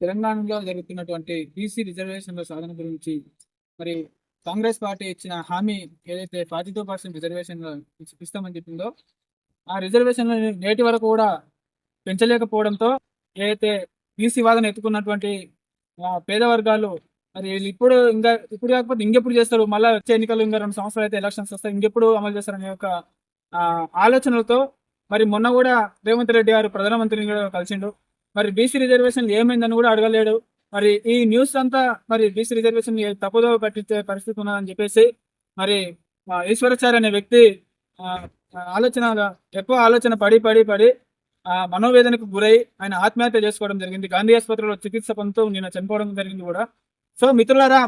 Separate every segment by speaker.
Speaker 1: తెలంగాణలో జరుగుతున్నటువంటి బీసీ రిజర్వేషన్ల సాధన గురించి మరి కాంగ్రెస్ పార్టీ ఇచ్చిన హామీ ఏదైతే 42% రిజర్వేషన్ ఇస్తామని చెప్పిందో ఆ రిజర్వేషన్ నేటి వరకు కూడా పెంచలేకపోవడంతో ఏదైతే బీసీ వాదన ఎత్తుకున్నటువంటి పేద వర్గాలు మరి వీళ్ళు ఇప్పుడు కాకపోతే ఇంకెప్పుడు చేస్తారు, మళ్ళీ వచ్చే ఎన్నికలు ఇంకా 2 సంవత్సరాలు అయితే ఎలక్షన్స్ వస్తాయి, ఇంకెప్పుడు అమలు చేస్తారనే ఒక ఆలోచనలతో మరి మొన్న కూడా రేవంత్ రెడ్డి గారు ప్రధానమంత్రిని కూడా కలిసిండు. మరి బీసీ రిజర్వేషన్ ఏమైందని కూడా అడగలేడు. మరి ఈ న్యూస్ అంతా మరి బీసీ రిజర్వేషన్ తప్పుదో పట్టించే పరిస్థితి ఉన్నదని చెప్పేసి మరి ఈశ్వరాచార్య అనే వ్యక్తి ఎక్కువ ఆలోచన పడి మనోవేదనకు గురై ఆయన ఆత్మహత్య చేసుకోవడం జరిగింది. గాంధీ ఆసుపత్రిలో చికిత్స పొందుతూ నిన్న చనిపోవడం జరిగింది కూడా. సో మిత్రులారా,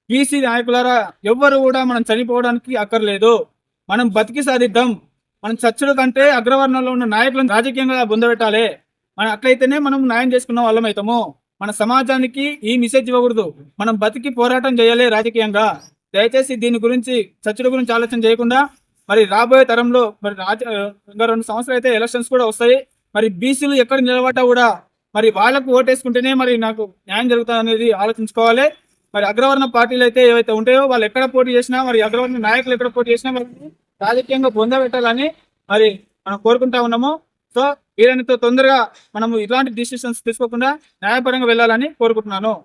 Speaker 1: బీసీ నాయకులారా, ఎవ్వరు కూడా మనం చనిపోవడానికి అక్కర్లేదు. మనం బతికి సాధిద్దాం. మనం చచ్చుల కంటే అగ్రవర్ణంలో ఉన్న నాయకులను రాజకీయంగా బొందబెట్టాలి. మనం అట్లయితేనే మనం న్యాయం చేసుకున్న వాళ్ళం అవుతాము. మన సమాజానికి ఈ మెసేజ్ ఇవ్వకూడదు. మనం బతికి పోరాటం చేయాలి రాజకీయంగా. దయచేసి దీని గురించి చర్చల గురించి ఆలోచన చేయకుండా మరి రాబోయే తరంలో మరి ఇంకా 2 సంవత్సరాలు అయితే ఎలక్షన్స్ కూడా వస్తాయి. మరి బీసీలు ఎక్కడ నిలబడ్డా కూడా మరి వాళ్ళకు ఓటేసుకుంటేనే మరి నాకు న్యాయం జరుగుతుంది అనేది ఆలోచించుకోవాలి. మరి అగ్రవర్ణ పార్టీలు అయితే ఏవైతే ఉంటాయో వాళ్ళు ఎక్కడ పోటీ చేసినా, మరి అగ్రవర్ణ నాయకులు ఎక్కడ పోటీ చేసినా వాళ్ళని రాజకీయంగా పొందబెట్టాలని మరి మనం కోరుకుంటా ఉన్నాము. సో వీళ్ళనితో తొందరగా మనము ఇలాంటి డిసిషన్స్ తీసుకోకుండా న్యాయపరంగా వెళ్ళాలని కోరుకుంటున్నాను.